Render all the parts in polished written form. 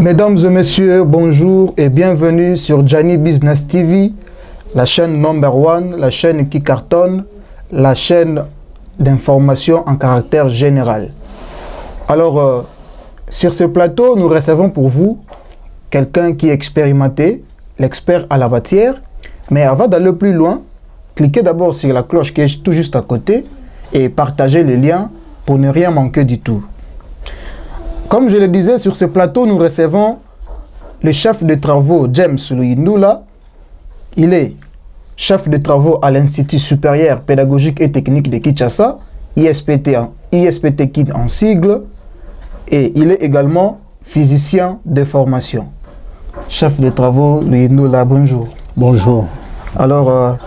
Mesdames et messieurs, bonjour et bienvenue sur Jani Business TV, la chaîne number one, la chaîne qui cartonne, la chaîne d'information en caractère général. Alors, sur ce plateau, nous recevons pour vous quelqu'un qui est expérimenté, l'expert à la matière. Mais avant d'aller plus loin, cliquez d'abord sur la cloche qui est tout juste à côté et partagez le lien pour ne rien manquer du tout. Comme je le disais, sur ce plateau, nous recevons le chef de travaux James Luyindula. Il est chef de travaux à l'Institut supérieur pédagogique et technique de Kinshasa, ISPT Kid en sigle, et il est également physicien de formation. Chef de travaux Luyindula, bonjour. Bonjour. Alors,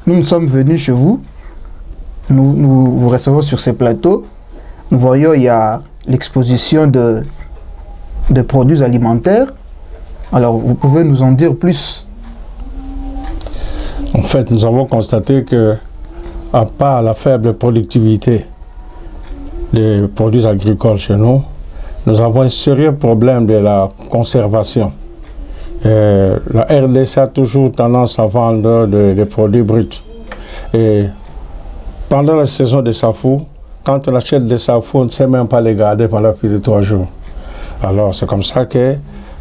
nous sommes venus chez vous. Nous vous recevons sur ce plateau. Nous voyons, il y a l'exposition de produits alimentaires. Alors, vous pouvez nous en dire plus? En fait, nous avons constaté que, à part la faible productivité des produits agricoles chez nous, nous avons un sérieux problème de la conservation. La RDC a toujours tendance à vendre des produits bruts. Et pendant la saison des safou, quand on achète des safou, on ne sait même pas les garder pendant plus de 3 jours. Alors c'est comme ça que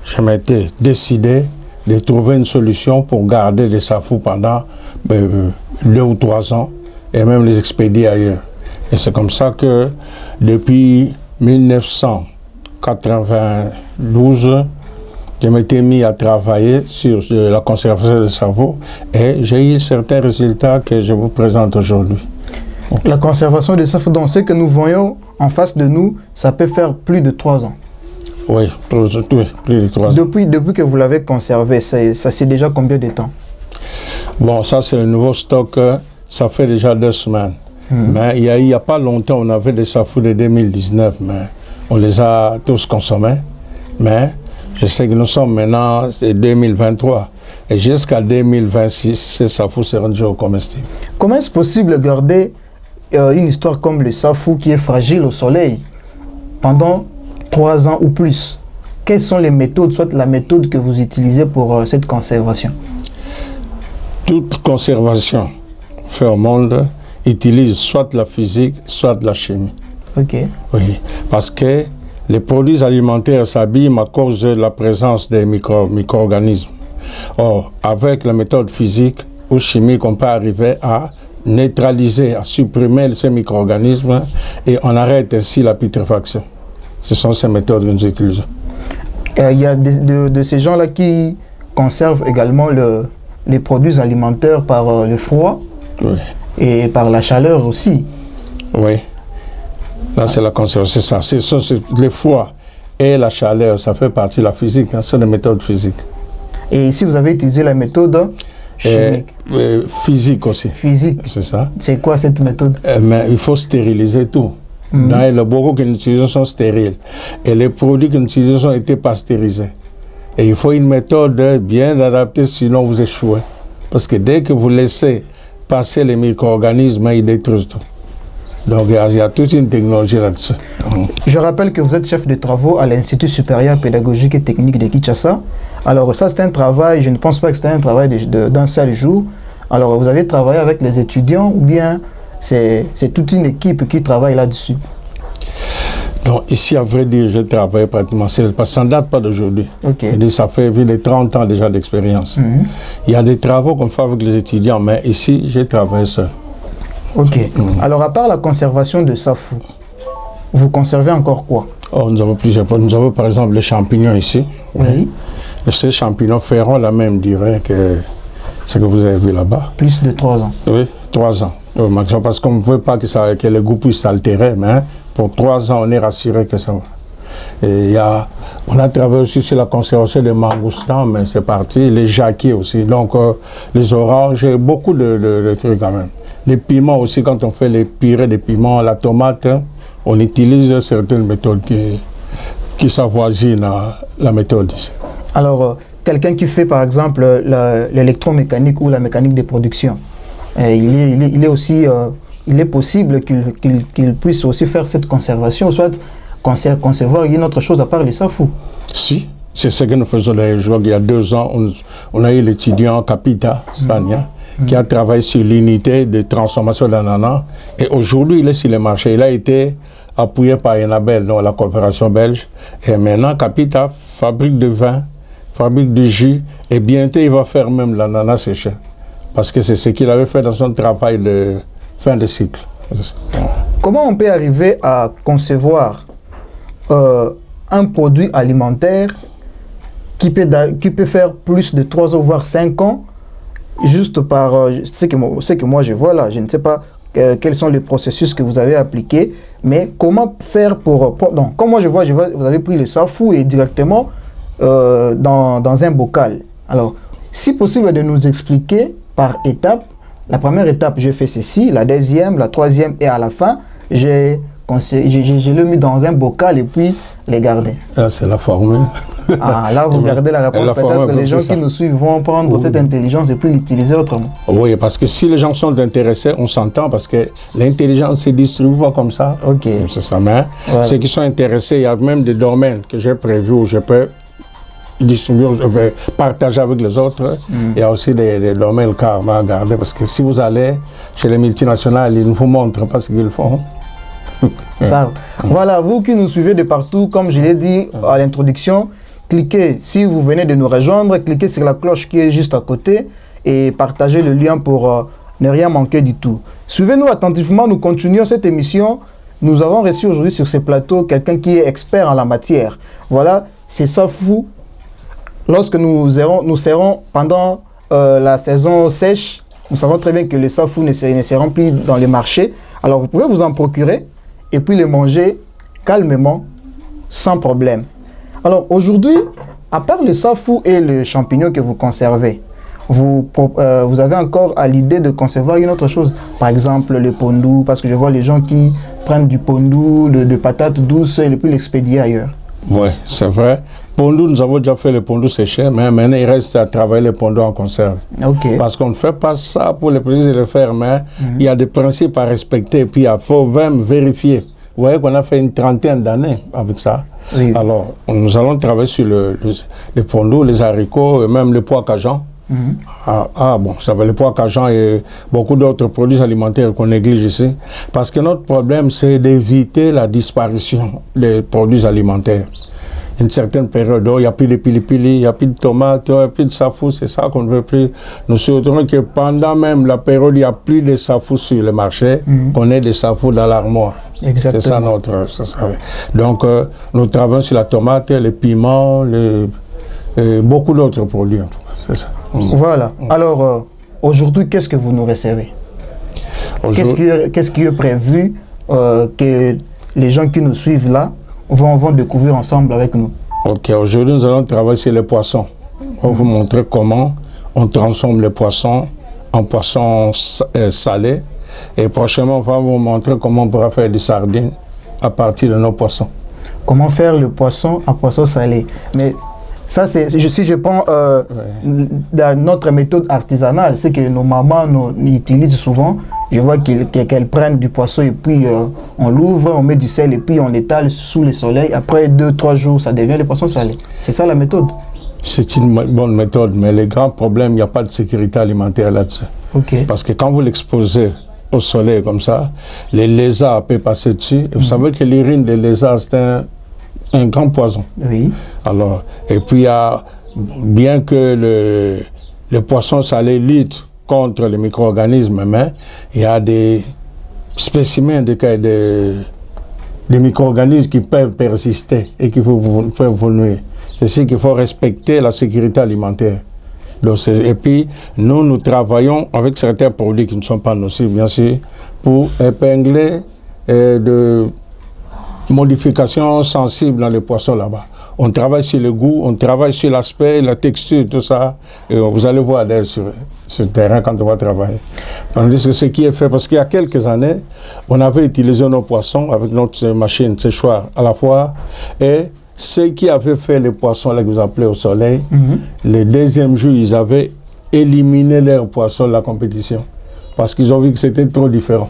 je m'étais décidé de trouver une solution pour garder les safou pendant 2 ou 3 ans et même les expédier ailleurs. Et c'est comme ça que depuis 1992, je m'étais mis à travailler sur la conservation des safou et j'ai eu certains résultats que je vous présente aujourd'hui. La conservation des safou, dans ce que nous voyons en face de nous, ça peut faire plus de 3 ans. Oui, plus de 3 ans. Depuis que vous l'avez conservé, ça c'est déjà combien de temps? Bon, ça c'est le nouveau stock, ça fait déjà 2 semaines. Mais il y a pas longtemps, on avait des safou de 2019, mais on les a tous consommés. Mais je sais que nous sommes maintenant en 2023. Et jusqu'à 2026, ces safou seront toujours comestibles. Comment est-ce possible de garder une histoire comme le safou qui est fragile au soleil pendant 3 ans ou plus? Quelles sont les méthodes, soit la méthode que vous utilisez pour cette conservation? Toute conservation faite au monde utilise soit la physique, soit la chimie. Ok. Oui, parce que les produits alimentaires s'abîment à cause de la présence des micro-organismes. Or, avec la méthode physique ou chimique, on peut arriver à neutraliser, à supprimer ces micro-organismes et on arrête ainsi la putréfaction. Ce sont ces méthodes que nous utilisons. Il y a de ces gens-là qui conservent également les produits alimentaires par le froid, oui, et par la chaleur aussi. Oui. Là, c'est la conservation, c'est ça. C'est le froid et la chaleur, ça fait partie de la physique, hein, c'est des méthodes physiques. Et ici, vous avez utilisé la méthode chimique? Physique aussi. Physique. C'est ça. C'est quoi cette méthode? Mais il faut stériliser tout. Dans les laboratoires que nous utilisons sont stériles. Et les produits que nous utilisons ont été pasteurisés. Et il faut une méthode bien adaptée, sinon vous échouez. Parce que dès que vous laissez passer les micro-organismes, ils détruisent tout. Donc il y a toute une technologie là-dessus. Je rappelle que vous êtes chef de travaux à l'Institut supérieur pédagogique et technique de Kinshasa. Alors ça c'est un travail, je ne pense pas que c'est un travail d'un seul jour. Alors vous avez travaillé avec les étudiants ou bien c'est toute une équipe qui travaille là-dessus? Donc ici à vrai dire, je travaille pratiquement seul, parce que ça ne date pas d'aujourd'hui. Okay. Ça fait 30 ans déjà d'expérience. Il y a des travaux qu'on fait avec les étudiants, mais ici j'ai travaillé seul. Ok. Alors, à part la conservation de safou, vous conservez encore quoi? Oh, nous avons plusieurs. Nous avons par exemple les champignons ici. Oui. Ces champignons feront la même durée que ce que vous avez vu là-bas. Plus de 3 ans. Oui, 3 ans. Au maximum, parce qu'on ne veut pas que le goût puisse s'altérer, mais pour 3 ans, on est rassuré que ça va. Et on a travaillé aussi sur la conservation des mangoustans, mais c'est parti. Les jacquiers aussi. Donc, les oranges, beaucoup de trucs quand même. Les piments aussi, quand on fait les purées de piments, la tomate, on utilise certaines méthodes qui s'avoisinent à la méthode ici. Alors, quelqu'un qui fait par exemple l'électromécanique ou la mécanique de production, il est possible qu'il puisse aussi faire cette conservation, soit concevoir une autre chose à part les safou. Si, C'est ce que nous faisons les jours. Il y a 2 ans, on a eu l'étudiant Kapita Sania qui a travaillé sur l'unité de transformation d'ananas. Et aujourd'hui, il est sur le marché. Il a été appuyé par Enabel, donc la coopération belge. Et maintenant, Kapita fabrique de vin, fabrique de jus. Et bientôt, il va faire même l'ananas séché. Parce que c'est ce qu'il avait fait dans son travail de fin de cycle. Comment on peut arriver à concevoir un produit alimentaire qui peut faire plus de 3 ans, voire 5 ans, juste par ce que moi je vois là. Je ne sais pas quels sont les processus que vous avez appliqués, mais comment faire donc, comme moi je vois, vous avez pris le safou et directement dans un bocal. Alors, si possible de nous expliquer par étape. La première étape, je fais ceci, la deuxième, la troisième et à la fin, je l'ai mis dans un bocal et puis les garder. Là, c'est la formule. Ah, là, vous gardez la réponse. Peut-être que les gens qui nous suivent vont prendre cette intelligence et puis l'utiliser autrement. Oui, parce que si les gens sont intéressés, on s'entend parce que l'intelligence ne se distribue pas comme ça. Ok. C'est ça, mais ceux qui sont intéressés, il y a même des domaines que j'ai prévus où je peux distribuer, je vais partager avec les autres. Il y a aussi des domaines carrément à garder parce que si vous allez chez les multinationales, ils ne vous montrent pas ce qu'ils font. Ça. Voilà, vous qui nous suivez de partout, comme je l'ai dit à l'introduction, cliquez, si vous venez de nous rejoindre, cliquez sur la cloche qui est juste à côté et partagez le lien pour ne rien manquer du tout. Suivez-nous attentivement, nous continuons cette émission. Nous avons reçu aujourd'hui sur ce plateau quelqu'un qui est expert en la matière. Voilà, c'est Safou. Lorsque nous serons pendant la saison sèche, nous savons très bien que les safou ne seront plus dans les marchés. Alors vous pouvez vous en procurer et puis les manger calmement, sans problème. Alors aujourd'hui, à part le safou et le champignon que vous conservez, vous avez encore à l'idée de concevoir une autre chose. Par exemple le pondou, parce que je vois les gens qui prennent du pondou, de patates douces et puis l'expédier ailleurs. Oui, c'est vrai. Pondou, nous avons déjà fait le pondou séché, mais maintenant il reste à travailler le pondou en conserve. Okay. Parce qu'on ne fait pas ça pour le plaisir de le faire, mais il y a des principes à respecter, et puis il faut même vérifier. Vous voyez qu'on a fait une 30aine d'années avec ça. Oui. Alors, nous allons travailler sur le pondou, les haricots, et même le pois cajan. Bon, ça va le pois cajan et beaucoup d'autres produits alimentaires qu'on néglige ici. Parce que notre problème, c'est d'éviter la disparition des produits alimentaires. Une certaine période, il n'y a plus de pili-pili, il n'y a plus de tomates, il n'y a plus de safou, c'est ça qu'on ne veut plus. Nous souhaitons que pendant même la période, il n'y a plus de safou sur le marché, qu'on ait des safou dans l'armoire. C'est ça notre... Donc, nous travaillons sur la tomate, les piments, beaucoup d'autres produits. En tout cas. C'est ça. Voilà. Alors, aujourd'hui, qu'est-ce que vous nous recevez? Qu'est-ce qui est prévu que les gens qui nous suivent là vont découvrir ensemble avec nous? Ok, aujourd'hui nous allons travailler sur les poissons. On va vous montrer comment on transforme les poissons en poissons salés. Et prochainement, on va vous montrer comment on pourra faire des sardines à partir de nos poissons. Comment faire le poisson en poisson salé? Mais ça, si je prends notre méthode artisanale, c'est que nos mamans nous utilisent souvent. Je vois qu'elles prennent du poisson et puis on l'ouvre, on met du sel et puis on l'étale sous le soleil. Après 2-3 jours, ça devient le poisson salé. C'est ça la méthode? C'est une bonne méthode, mais le grand problème, il n'y a pas de sécurité alimentaire là-dessus. Okay. Parce que quand vous l'exposez au soleil comme ça, les lézards peuvent passer dessus. Et vous savez que l'urine des lézards, c'est un grand poison. Oui. Alors, et puis, bien que le poisson salé lutte contre les micro-organismes, mais il y a des spécimens des micro-organismes qui peuvent persister et qui peuvent vous nuire. C'est ce qu'il faut respecter la sécurité alimentaire. Donc, et puis, nous travaillons avec certains produits qui ne sont pas nocifs, bien sûr, pour épingler de modifications sensibles dans les poissons là-bas. On travaille sur le goût, on travaille sur l'aspect, la texture, tout ça. Et vous allez voir d'ailleurs sur le terrain quand on va travailler. Tandis que ce qui est fait, parce qu'il y a quelques années, on avait utilisé nos poissons avec notre machine séchoir à la fois. Et ceux qui avaient fait les poissons là que vous appelez au soleil, le deuxième jour, ils avaient éliminé leurs poissons de la compétition. parce qu'ils ont vu que c'était trop différent.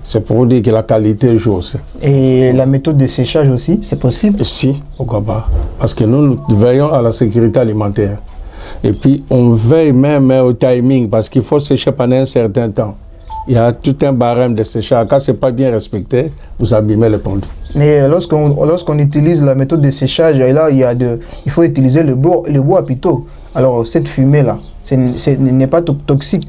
C'est pour vous dire que la qualité joue aussi. Et la méthode de séchage aussi, c'est possible? Si, pourquoi pas. Parce que nous veillons à la sécurité alimentaire. Et puis, on veille même au timing, parce qu'il faut sécher pendant un certain temps. Il y a tout un barème de séchage. Quand ce n'est pas bien respecté, vous abîmez le produit. Mais lorsqu'on utilise la méthode de séchage, là, il faut utiliser le bois plutôt. Alors, cette fumée-là, n'est pas toxique.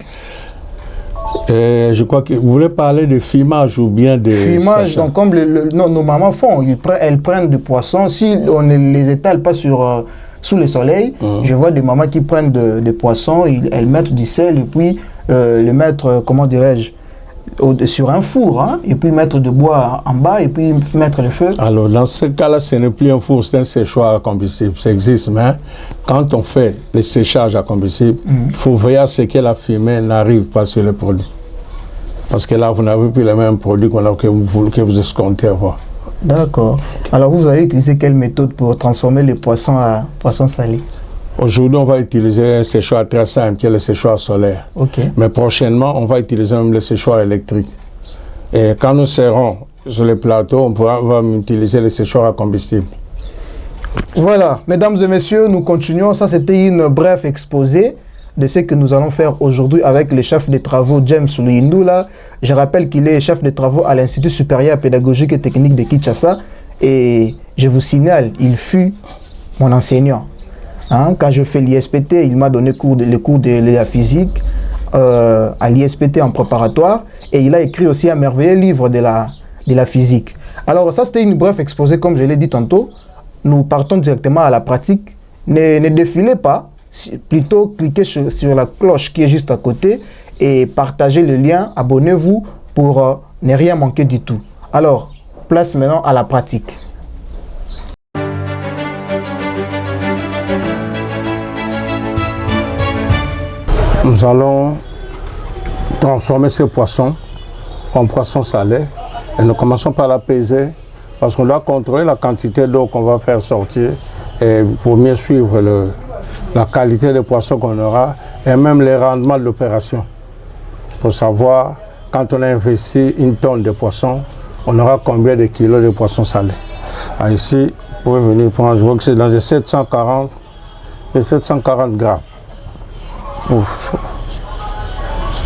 Je crois que vous voulez parler de fumage ou bien de fumage, séchage. donc comme nos mamans font, elles prennent du poisson. Si on ne les étale pas sous le soleil, je vois des mamans qui prennent des poissons, elles mettent du sel et puis le mettre, comment dirais-je, sur un four, hein, et puis mettre du bois en bas et puis mettre le feu. Alors, dans ce cas-là, ce n'est plus un four, c'est un séchoir à combustible. Ça existe, mais quand on fait le séchage à combustible, il faut veiller à ce que la fumée n'arrive pas sur le produit. Parce que là, vous n'avez plus les mêmes produits que vous escomptez avoir. D'accord. Alors, vous allez utiliser quelle méthode pour transformer les poissons en poissons salés? Aujourd'hui, on va utiliser un séchoir très simple, qui est le séchoir solaire. Okay. Mais prochainement, on va utiliser même le séchoir électrique. Et quand nous serons sur le plateau, on va utiliser le séchoir à combustible. Voilà, mesdames et messieurs, nous continuons. Ça, c'était une brève exposé de ce que nous allons faire aujourd'hui avec le chef de travaux James Luyindula. Je rappelle qu'il est chef de travaux à l'Institut supérieur pédagogique et technique de Kinshasa. Et je vous signale, il fut mon enseignant. Hein, quand je fais l'ISPT, il m'a donné le cours de la physique à l'ISPT en préparatoire. Et il a écrit aussi un merveilleux livre de la physique. Alors ça, c'était une brève exposé, comme je l'ai dit tantôt. Nous partons directement à la pratique. Ne défilez pas. Plutôt cliquez sur la cloche qui est juste à côté et partagez le lien, abonnez-vous pour ne rien manquer du tout. Alors, place maintenant à la pratique. Nous allons transformer ce poisson en poisson salé et nous commençons par la peser parce qu'on doit contrôler la quantité d'eau qu'on va faire sortir et pour mieux suivre la qualité des poissons qu'on aura et même les rendements de l'opération. Pour savoir, quand on a investi 1 tonne de poissons, on aura combien de kilos de poissons salés. Alors ici, vous pouvez venir prendre, je vois que c'est dans les 740 grammes. Ouf.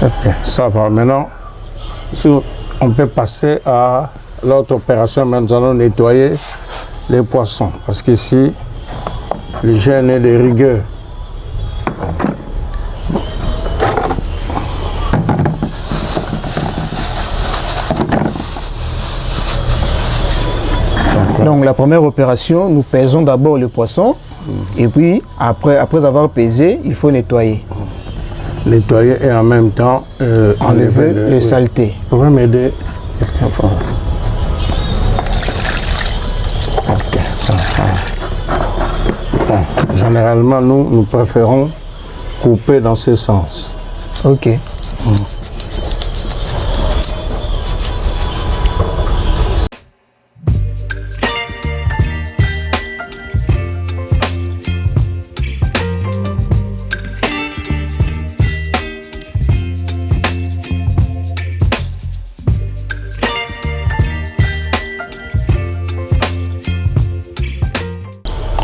Bien, ça va. Maintenant, on peut passer à l'autre opération, mais nous allons nettoyer les poissons. Parce qu'ici, l'hygiène est de rigueur. Donc la première opération, nous pesons d'abord le poisson et puis après avoir pesé, il faut nettoyer. Nettoyer et en même temps enlever le saleté. Vous pouvez m'aider? Ok, ça va. Bon, généralement, nous préférons couper dans ce sens. Ok.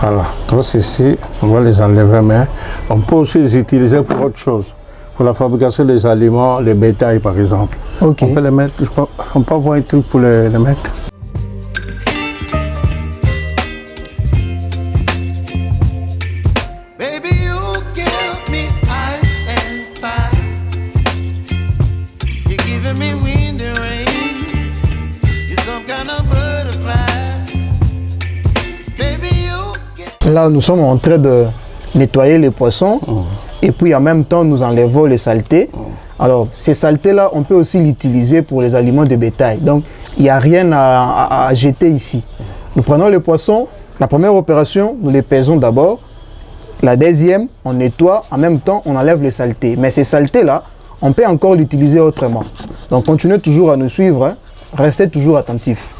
Voilà, donc ici, on va les enlever, mais on peut aussi les utiliser pour autre chose. Pour la fabrication des aliments, les bétails par exemple. Okay. On peut les mettre, on peut avoir un truc pour les mettre. Là, nous sommes en train de nettoyer les poissons et puis en même temps, nous enlevons les saletés. Alors, ces saletés-là, on peut aussi l'utiliser pour les aliments de bétail. Donc, il n'y a rien à jeter ici. Nous prenons les poissons. La première opération, nous les pesons d'abord. La deuxième, on nettoie. En même temps, on enlève les saletés. Mais ces saletés-là, on peut encore l'utiliser autrement. Donc, continuez toujours à nous suivre. Hein. Restez toujours attentifs.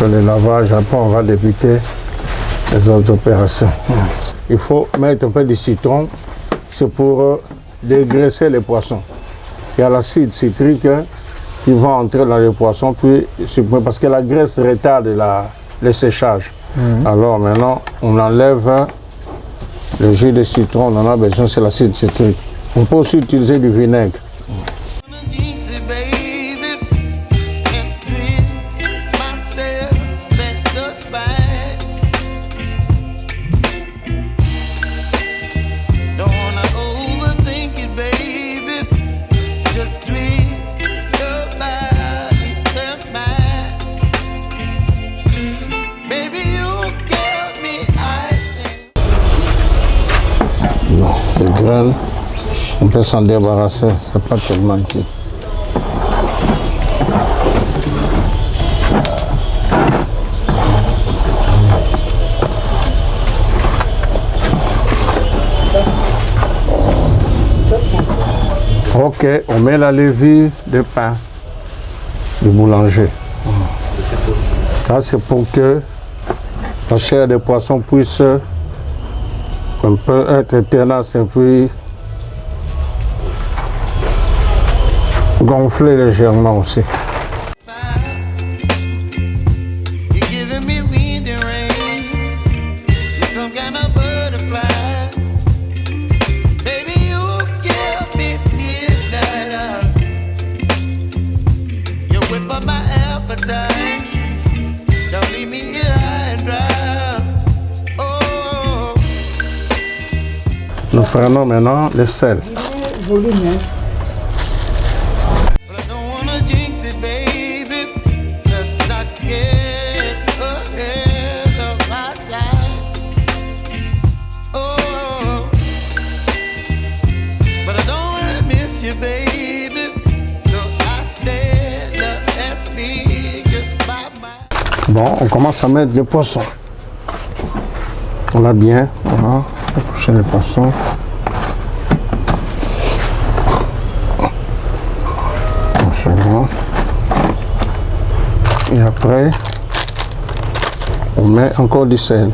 fait le lavage, après on va débuter les autres opérations. Il faut mettre un peu de citron, c'est pour dégraisser les poissons. Il y a l'acide citrique qui va entrer dans les poissons, puis, parce que la graisse retarde le séchage. Alors maintenant, on enlève le jus de citron, on en a besoin, c'est l'acide citrique. On peut aussi utiliser du vinaigre. Les graines, on peut s'en débarrasser, c'est pas tellement utile. Ok, on met la levure de pain du boulanger. Ça, c'est pour que la chair des poissons puisse un peu être tenace et puis gonfler légèrement aussi. Nous prenons maintenant le sel. Bon, on commence à mettre le poisson. On a bien, voilà, approcher le poisson. Et après, on met encore du sel.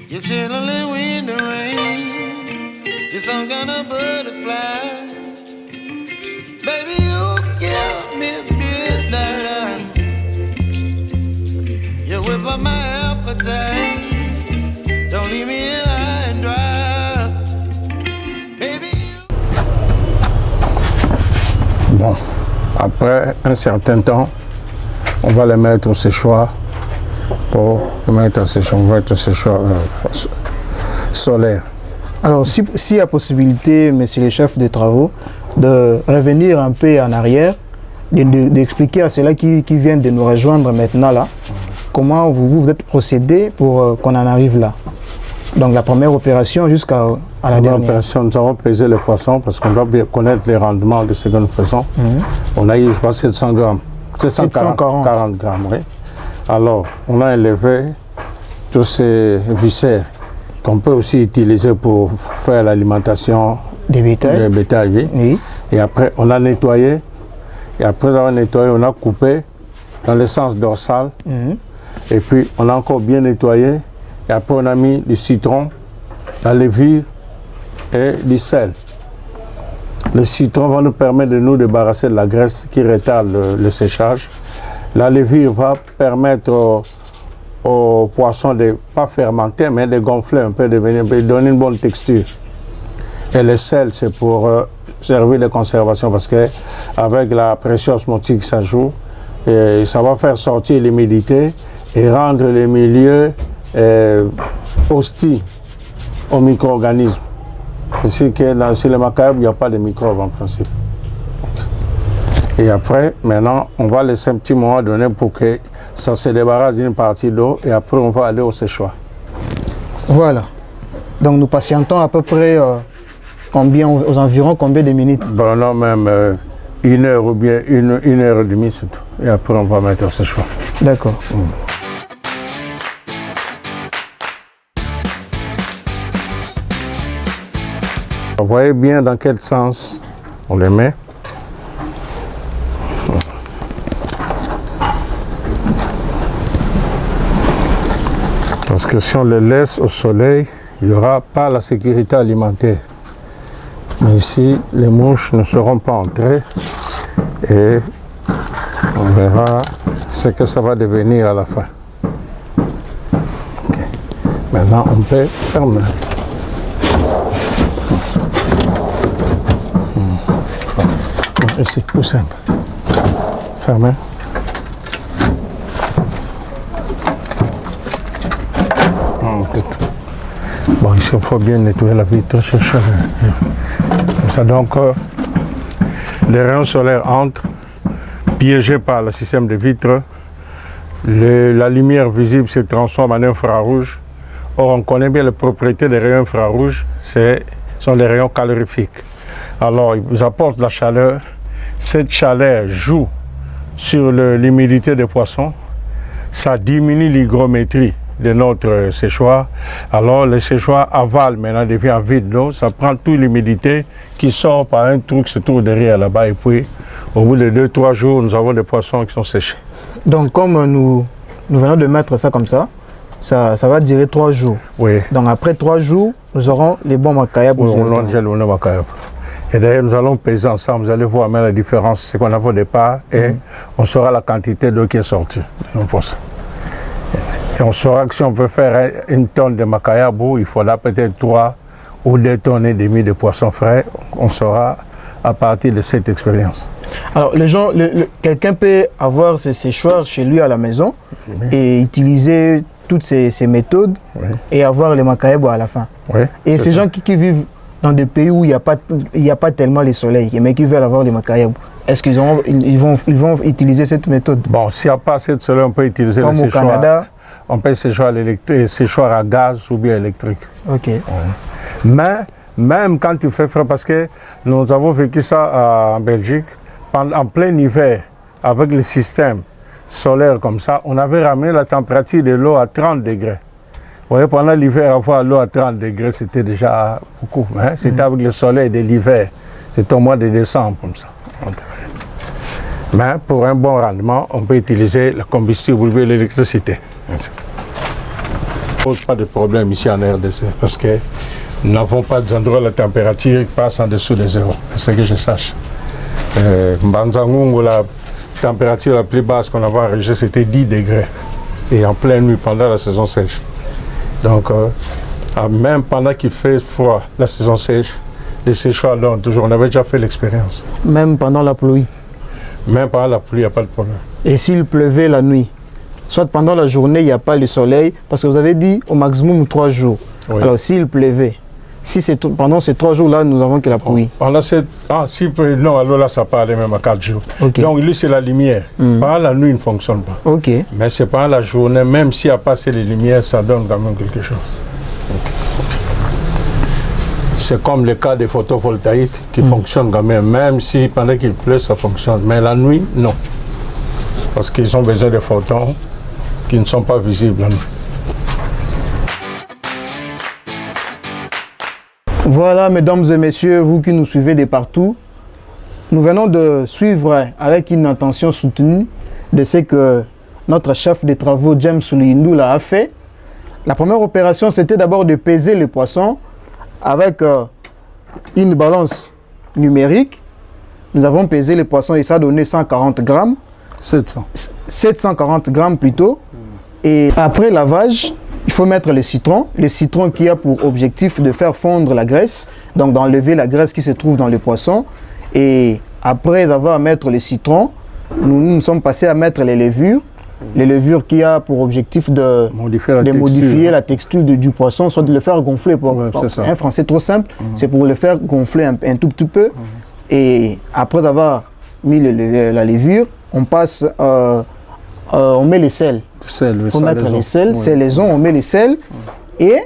You're chilling in the rain. You're some kind of butterfly. Baby, you give me midnight. You whip up my appetite. Don't leave me here high and dry. Baby, Bon, après un certain temps, on va les mettre au séchoir. Pour mettre on va être séchoir solaire. Alors, s'il y a possibilité, monsieur le chef des travaux, de revenir un peu en arrière, d'expliquer à ceux-là qui viennent de nous rejoindre maintenant là, comment vous êtes procédé pour qu'on en arrive là. Donc la première opération jusqu'à la dernière. Opération, nous avons pesé le poisson parce qu'on doit bien connaître les rendements de ce que nous faisons. On a eu, je crois, 700 grammes. 740 grammes, oui. Alors, on a élevé tous ces viscères qu'on peut aussi utiliser pour faire l'alimentation des bétail. Oui. Oui. Et après, on a nettoyé. Et après avoir nettoyé, on a coupé dans le sens dorsal. Et puis, on a encore bien nettoyé. Et après, on a mis du citron, la levure et du sel. Le citron va nous permettre de nous débarrasser de la graisse qui retarde le séchage. La levure va permettre aux poissons de ne pas fermenter, mais de gonfler un peu, de donner une bonne texture. Et le sel, c'est pour servir de conservation, parce qu'avec la pression osmotique, ça joue. Et ça va faire sortir l'humidité et rendre les milieux hostiles aux micro-organismes. C'est que sur les macabre, il n'y a pas de microbes en principe. Et après, maintenant, on va laisser un petit moment donné pour que ça se débarrasse d'une partie d'eau et après on va aller au séchoir. Voilà. Donc nous patientons à peu près combien, aux environs combien de minutes? Bon, non, même 1 heure ou bien 1 heure et demie, c'est tout. Et après on va mettre au séchoir. D'accord. Vous voyez bien dans quel sens on les met. Parce que si on les laisse au soleil, il n'y aura pas la sécurité alimentaire. Mais ici, les mouches ne seront pas entrées et on verra ce que ça va devenir à la fin. Okay. Maintenant, on peut fermer. Ici, tout simple. Fermez. Bon, ici, il faut bien nettoyer la vitre, chercher. Comme ça, donc, les rayons solaires entrent, piégés par le système de vitres. La lumière visible se transforme en infrarouge. Or, on connaît bien les propriétés des rayons infrarouges, ce sont les rayons calorifiques. Alors, ils apportent la chaleur. Cette chaleur joue sur l'humidité des poissons. Ça diminue l'hygrométrie de notre séchoir. Alors le séchoir avale maintenant, devient vide d'eau. Ça prend toute l'humidité qui sort par un trou qui se trouve derrière là-bas. Et puis au bout de 2-3 jours, nous avons des poissons qui sont séchés. Donc comme nous venons de mettre ça comme ça, ça va durer 3 jours. Oui. Donc après 3 jours, nous aurons les bons macayabes. Oui, on a déjà le bon macayab. Et d'ailleurs, nous allons peser ensemble, vous allez voir même la différence, ce qu'on avait au départ, et on saura la quantité d'eau qui est sortie de nos poissons. Et on saura que si on peut faire 1 tonne de macayabou, il faudra peut-être 3 ou 2 tonnes et demie de poissons frais. On saura à partir de cette expérience. Alors, les gens, quelqu'un peut avoir ses séchoirs chez lui à la maison et utiliser toutes ces méthodes et avoir les macayabou à la fin. Oui, et ces gens qui vivent dans des pays où il n'y a pas tellement le soleil, mais qui veulent avoir les macayabou, est-ce qu'ils vont utiliser cette méthode? Bon, s'il n'y a pas assez de soleil, on peut utiliser le séchoir. Comme au Canada. On peut séchoir à gaz ou bien électrique. Ok. Mais même quand il fait frais, parce que nous avons vécu ça en Belgique, en plein hiver, avec le système solaire comme ça, on avait ramené la température de l'eau à 30 degrés. Vous voyez, pendant l'hiver, avoir l'eau à 30 degrés, c'était déjà beaucoup. Hein? C'était avec le soleil de l'hiver. C'était au mois de décembre, comme ça. Mais pour un bon rendement, on peut utiliser le combustible ou l'électricité. Ça ne pose pas de problème ici en RDC, parce que nous n'avons pas d'endroit où la température passe en dessous de 0. C'est ce que je sache. Mbanzangungu, la température la plus basse qu'on avait enregistrée, c'était 10 degrés. Et en pleine nuit, pendant la saison sèche. Donc, même pendant qu'il fait froid, la saison sèche, les séchoirs donnent toujours. On avait déjà fait l'expérience. Même pendant la pluie? Même pendant la pluie, il n'y a pas de problème. Et s'il pleuvait la nuit? Soit pendant la journée, il n'y a pas le soleil, parce que vous avez dit au maximum 3 jours. Oui. Alors, s'il pleuvait, pendant ces 3 jours-là, nous avons que la pluie. Pendant non, alors là, ça peut aller même à 4 jours. Okay. Donc, lui, c'est la lumière. Pendant la nuit, il ne fonctionne pas. Okay. Mais c'est pendant la journée, même s'il n'y a pas assez de lumière, ça donne quand même quelque chose. Okay. C'est comme le cas des photovoltaïques qui fonctionnent quand même si pendant qu'il pleut, ça fonctionne. Mais la nuit, non. Parce qu'ils ont besoin de photons qui ne sont pas visibles la nuit. Voilà, mesdames et messieurs, vous qui nous suivez de partout, nous venons de suivre avec une attention soutenue de ce que notre chef de travaux, James Sulindula, a fait. La première opération, c'était d'abord de peser les poissons avec une balance numérique. Nous avons pesé les poissons et ça a donné 140 grammes. 740 grammes plutôt. Et après lavage, il faut mettre le citron qui a pour objectif de faire fondre la graisse, donc d'enlever la graisse qui se trouve dans le poisson. Et après avoir mettre le citron, nous sommes passés à mettre les levures qui a pour objectif de modifier la texture du poisson, soit de le faire gonfler. Un français trop simple, c'est pour le faire gonfler un tout petit peu. Et après avoir mis la levure, on passe, on met les sels. Il faut mettre les sels, oui. c'est les ondes, on met les sels. Et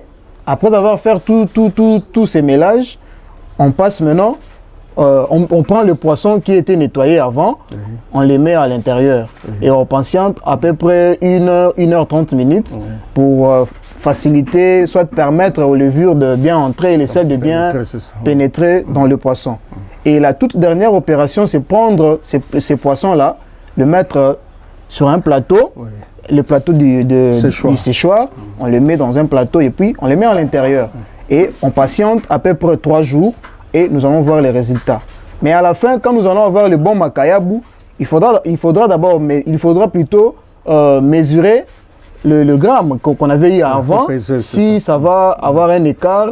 après avoir fait tous ces mélanges, on passe maintenant, on prend le poisson qui était nettoyé avant, on les met à l'intérieur. Et on patiente à peu près 1h30 minutes pour faciliter, soit permettre aux levures de bien entrer et les sels de bien pénétrer dans le poisson. Et la toute dernière opération, c'est prendre ces poissons-là, le mettre sur un plateau, le plateau du séchoir, on le met dans un plateau et puis on les met à l'intérieur. Et on patiente à peu près 3 jours et nous allons voir les résultats. Mais à la fin, quand nous allons avoir le bon makayabou, il faudra plutôt mesurer le gramme qu'on avait eu avant, si ça va avoir un écart.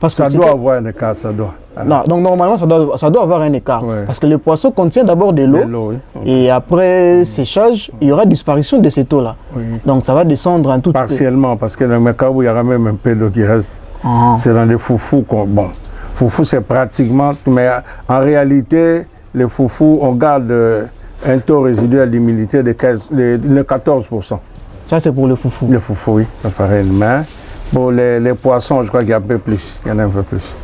Parce que ça doit avoir un écart, ça doit. Non, donc normalement, ça doit avoir un écart. Parce que le poisson contient d'abord de l'eau. Et après séchage, il y aura disparition de cette eau-là. Donc ça va descendre un tout petit peu. Partiellement, parce que dans le makayabou, il y aura même un peu d'eau qui reste. C'est dans des foufous. Bon, foufou, c'est pratiquement... Mais en réalité, les foufous, on garde un taux résiduel d'humidité de 14%. Ça, c'est pour le foufou. Le foufou, oui, la farine. Mais pour les poissons, je crois qu'il y a un peu plus. Il y en a un peu plus.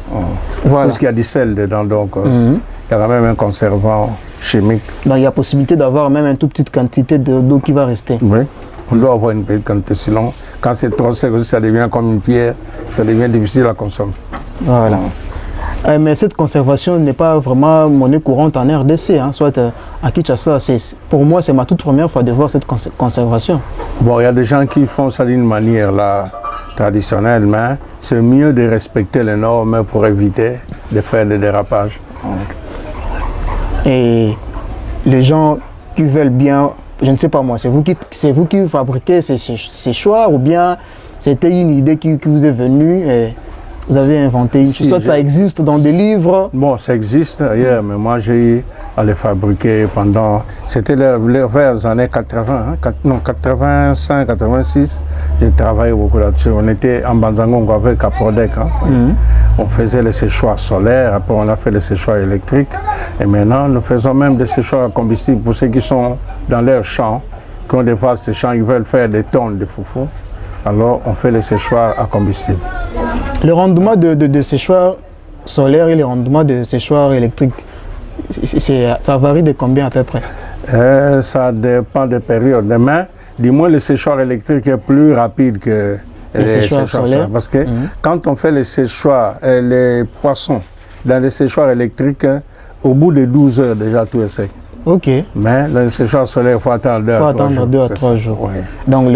Voilà. Parce qu'il y a du sel dedans, donc il y aura même un conservant chimique. Donc il y a possibilité d'avoir même une toute petite quantité d'eau qui va rester. Oui, on doit avoir une petite quantité, sinon, quand c'est trop sec, ça devient comme une pierre, ça devient difficile à consommer. Voilà. Mais cette conservation n'est pas vraiment monnaie courante en RDC, hein, soit à Kinshasa. Pour moi, c'est ma toute première fois de voir cette conservation. Bon, il y a des gens qui font ça d'une manière là, traditionnelle, mais c'est mieux de respecter les normes pour éviter de faire des dérapages. Et les gens qui veulent bien, je ne sais pas moi, c'est vous qui fabriquez ces choix ou bien c'était une idée qui vous est venue et vous avez inventé une chose, ça existe dans des livres? Bon, ça existe ailleurs, mais moi j'ai eu à les fabriquer pendant... C'était les années 80, non, 85, 86. J'ai travaillé beaucoup là-dessus. On était en Banzangongo avec Aprodec. On faisait les séchoirs solaires, après on a fait les séchoirs électriques. Et maintenant, nous faisons même des séchoirs à combustible pour ceux qui sont dans leur champ, qui ont des vastes champs, ils veulent faire des tonnes de foufou. Alors, on fait les séchoirs à combustible. Le rendement de séchoirs solaires et le rendement de séchoirs électriques, ça varie de combien à peu près? Ça dépend des périodes. Mais, du moins, le séchoir électrique est plus rapide que les séchoirs solaires. Parce que quand on fait les séchoirs, les poissons, dans les séchoirs électriques, au bout de 12 heures, déjà, tout est sec. Ok. Mais le séchoir solaire, il faut attendre 2 à 3 jours. Oui. Donc,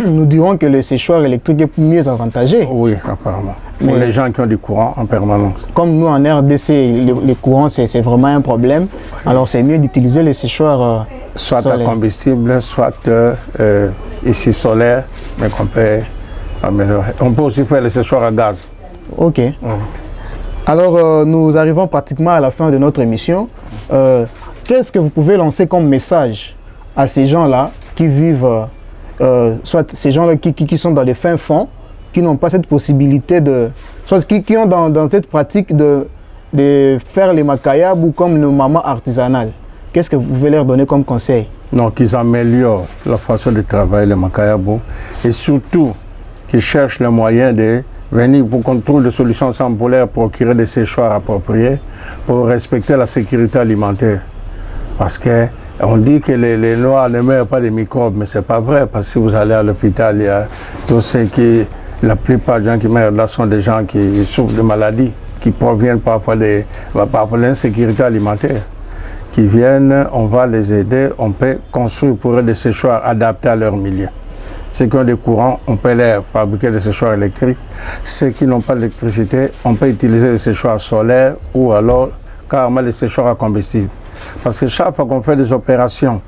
nous dirons que le séchoir électrique est mieux avantagé. Oui, apparemment. Pour les gens qui ont du courant en permanence. Comme nous, en RDC, le courant, c'est vraiment un problème. Alors, c'est mieux d'utiliser les séchoirs soit solaires. À combustible, soit ici solaire, mais qu'on peut améliorer. On peut aussi faire les séchoirs à gaz. Ok. Alors, nous arrivons pratiquement à la fin de notre émission. Qu'est-ce que vous pouvez lancer comme message à ces gens-là qui vivent, soit ces gens-là qui sont dans les fins fonds, qui n'ont pas cette possibilité soit qui ont dans cette pratique de faire les makayabou comme nos mamans artisanales. Qu'est-ce que vous pouvez leur donner comme conseil? Non, qu'ils améliorent la façon de travailler les makayabou et surtout qu'ils cherchent le moyen de venir pour qu'on trouve des solutions ensemble pour leur procurer des séchoirs appropriés pour respecter la sécurité alimentaire. Parce qu'on dit que les Noirs ne meurent pas des microbes, mais ce n'est pas vrai. Parce que si vous allez à l'hôpital, il y a tous ceux qui, la plupart des gens qui meurent là sont des gens qui souffrent de maladies, qui proviennent parfois de l'insécurité alimentaire. Qui viennent, on va les aider, on peut construire pour eux des séchoirs adaptés à leur milieu. Ceux qui ont des courants, on peut leur fabriquer des séchoirs électriques. Ceux qui n'ont pas d'électricité, on peut utiliser des séchoirs solaires ou alors carrément les séchoirs à combustible. Parce que chaque fois qu'on fait des opérations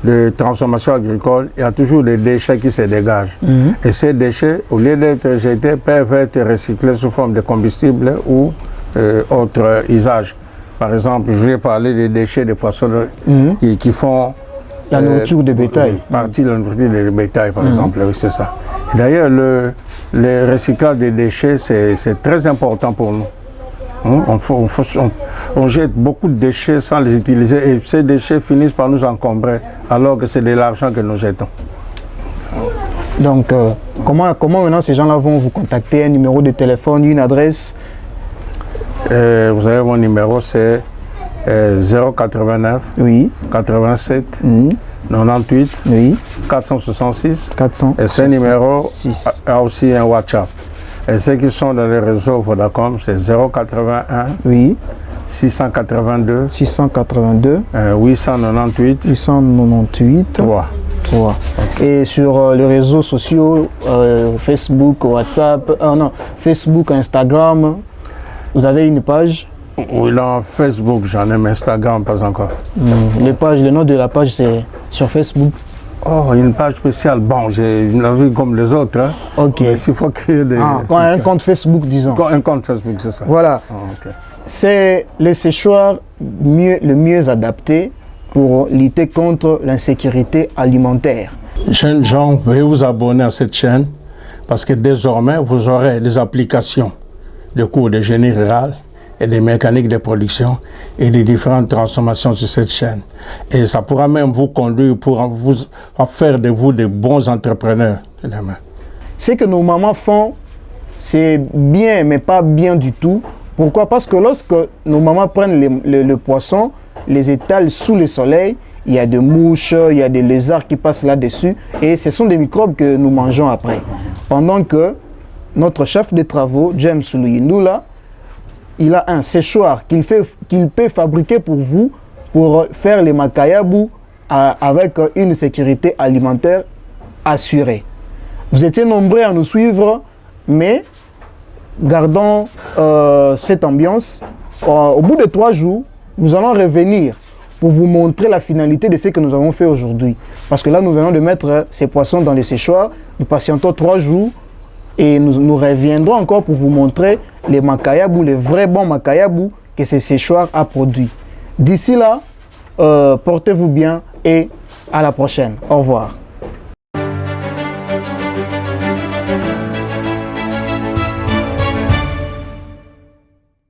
de transformation agricole, il y a toujours des déchets qui se dégagent. Et ces déchets, au lieu d'être jetés, peuvent être recyclés sous forme de combustible ou autres usages. Par exemple, je vais parler des déchets des poissons qui font la nourriture de bétail. Partie de la nourriture de bétail, par exemple, oui, c'est ça. D'ailleurs, le recyclage des déchets, c'est très important pour nous. On jette beaucoup de déchets sans les utiliser et ces déchets finissent par nous encombrer alors que c'est de l'argent que nous jetons. Donc, comment maintenant ces gens-là vont vous contacter? Un numéro de téléphone, une adresse? Vous avez mon numéro, c'est 089 Oui. 87 98 Oui. 466. 400. Et ce numéro 6. a aussi un WhatsApp. Et ceux qui sont dans les réseaux Vodacom, c'est 081 Oui. 682 682 898 898 3. 3. Et sur les réseaux sociaux, Facebook, WhatsApp, non, Facebook, Instagram, vous avez une page? Oui, là, Facebook, j'en ai, mais Instagram, pas encore. Le nom de la page, c'est sur Facebook. Oh, une page spéciale. Bon, j'ai une vie comme les autres. Hein. Ok. Mais s'il faut créer des... un compte Facebook, disons. Un compte Facebook, c'est ça. Voilà. Oh, okay. C'est le séchoir le mieux adapté pour lutter contre l'insécurité alimentaire. Jeunes gens, veuillez vous abonner à cette chaîne parce que désormais, vous aurez des applications de cours de génie rural et des mécaniques de production et des différentes transformations sur cette chaîne. Et ça pourra même vous conduire pour faire de vous de bons entrepreneurs. Ce que nos mamans font, c'est bien, mais pas bien du tout. Pourquoi? Parce que lorsque nos mamans prennent le poisson, les étalent sous le soleil, il y a des mouches, il y a des lézards qui passent là-dessus, et ce sont des microbes que nous mangeons après. Pendant que notre chef de travaux, James Luyindula, il a un séchoir qu'il peut fabriquer pour vous pour faire les makayabou avec une sécurité alimentaire assurée. Vous étiez nombreux à nous suivre, mais gardons cette ambiance. Au bout de 3 jours, nous allons revenir pour vous montrer la finalité de ce que nous avons fait aujourd'hui. Parce que là, nous venons de mettre ces poissons dans les séchoirs. Nous patientons 3 jours et nous reviendrons encore pour vous montrer les makayabou, les vrais bons makayabou que ces séchoirs a produits. D'ici là, portez-vous bien et à la prochaine. Au revoir.